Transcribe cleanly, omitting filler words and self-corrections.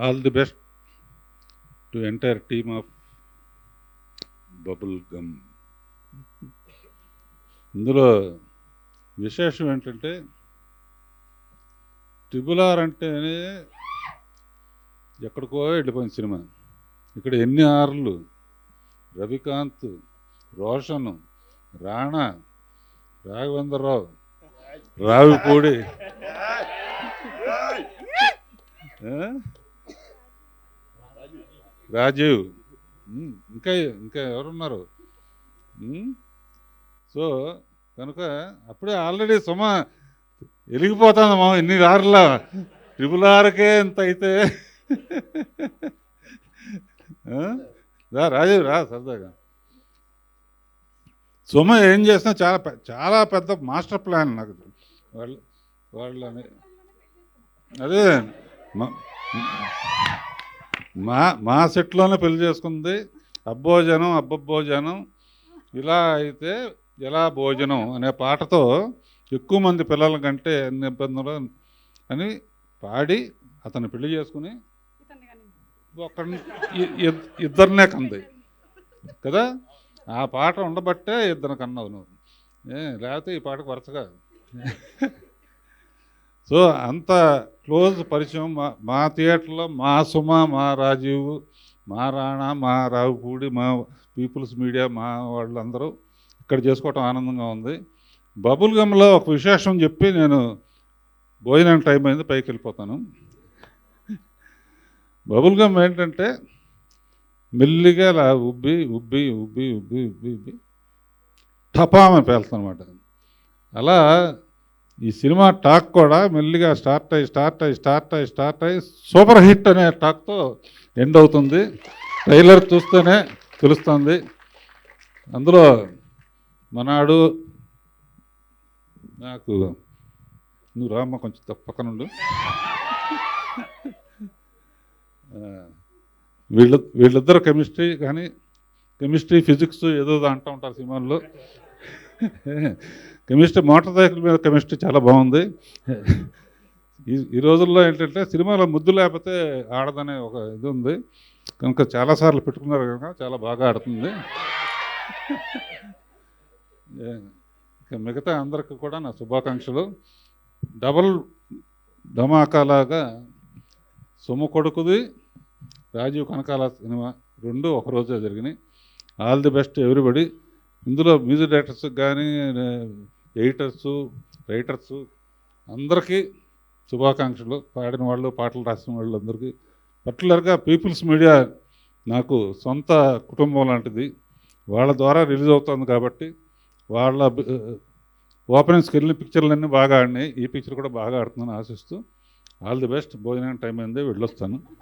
All the best to entire team of bubble gum. ఇందులో విశేషం ఏంటంటే ట్రిబుల్ ఆర్ అంటేనే ఎక్కడికో వెళ్ళిపోయిన సినిమా. ఇక్కడ ఎన్ని ఆర్లు, రవికాంత్, రోషన్, రాణా, రాఘవేంద్రరావు, రావిపూడి, రాజీవ్, ఇంకా ఇంకా ఎవరున్నారు. సో కనుక అప్పుడే ఆల్రెడీ సుమ వెలిగిపోతుందమ్మా. ఇన్ని ఆర్లా ట్రిబుల్ ఆర్కే ఎంత అయితే రాజీవ్ రా సరదాగా. సుమ ఏం చేసినా చాలా చాలా పెద్ద మాస్టర్ ప్లాన్ నాకు వాళ్ళని. అదే మా సెట్లోనే పెళ్లి చేసుకుంది. అబ్బోజనం అబ్బబ్బోజనం ఇలా అయితే ఎలా భోజనం అనే పాటతో ఎక్కువ మంది పిల్లల కంటే ఎన్ని ఇబ్బందులు అని పాడి అతన్ని పెళ్లి చేసుకుని ఇద్దరినే కంది కదా. ఆ పాట ఉండబట్టే ఇద్దరు కన్నావు నువ్వు, లేకపోతే ఈ పాటకు వరుసగా. సో అంత క్లోజ్ పరిచయం మా థియేటర్లో. మా సుమ, మా రాజీవ్, మా రాణా, మా రావుపూడి, మా పీపుల్స్ మీడియా, మా వాళ్ళందరూ ఇక్కడ చేసుకోవటం ఆనందంగా ఉంది. బబుల్ గమ్లో ఒక విశేషం చెప్పి నేను భోజనం టైం అయింది పైకి వెళ్ళిపోతాను. బబుల్ గమ్ ఏంటంటే మెల్లిగా అలా ఉబ్బి ఉబ్బి ఉబ్బి ఉబ్బి ఉబ్బి ఉబ్బి టపామ పేలుతుంది అనమాట. అలా ఈ సినిమా టాక్ కూడా మెల్లిగా స్టార్ట్ అయ్యి సూపర్ హిట్ అనే టాక్తో ఎండ్ అవుతుంది. ట్రైలర్ చూస్తేనే తెలుస్తుంది. అందులో మనాడు నాకు నువ్వు రామ్మ కొంచెం పక్కనుండు. వీళ్ళిద్దరు కెమిస్ట్రీ కానీ కెమిస్ట్రీ ఫిజిక్స్ ఏదో అంటూ ఉంటారు సినిమాల్లో. కెమిస్ట్రీ మోటార్ సైకిల్ మీద కెమిస్ట్రీ చాలా బాగుంది. ఈ రోజుల్లో ఏంటంటే సినిమాలో ముద్దు లేకపోతే ఆడదనే ఒక ఇది ఉంది కనుక చాలాసార్లు పెట్టుకున్నారు కనుక చాలా బాగా ఆడుతుంది. మిగతా అందరికి కూడా నా శుభాకాంక్షలు. డబల్ ధమాకాలాగా సొమ్ము కొడుకుది, రాజీవ్ కనకాల సినిమా రెండు ఒకరోజే జరిగినాయి. All the best everybody. ఇందులో మ్యూజిక్ డైరెక్టర్స్ కానీ ఎడిటర్సు రైటర్సు అందరికీ శుభాకాంక్షలు. పాడిన వాళ్ళు, పాటలు రాసిన వాళ్ళు అందరికీ. పర్టికులర్గా పీపుల్స్ మీడియా నాకు సొంత కుటుంబం లాంటిది. వాళ్ళ ద్వారా రిలీజ్ అవుతుంది కాబట్టి వాళ్ళ ఓపెనింగ్స్కి వెళ్ళిన పిక్చర్లన్నీ బాగా ఆడినాయి. ఈ పిక్చర్ కూడా బాగా ఆడుతుందని ఆశిస్తూ ఆల్ ది బెస్ట్. భోజనం టైం అయింది, వెళ్ళొస్తాను.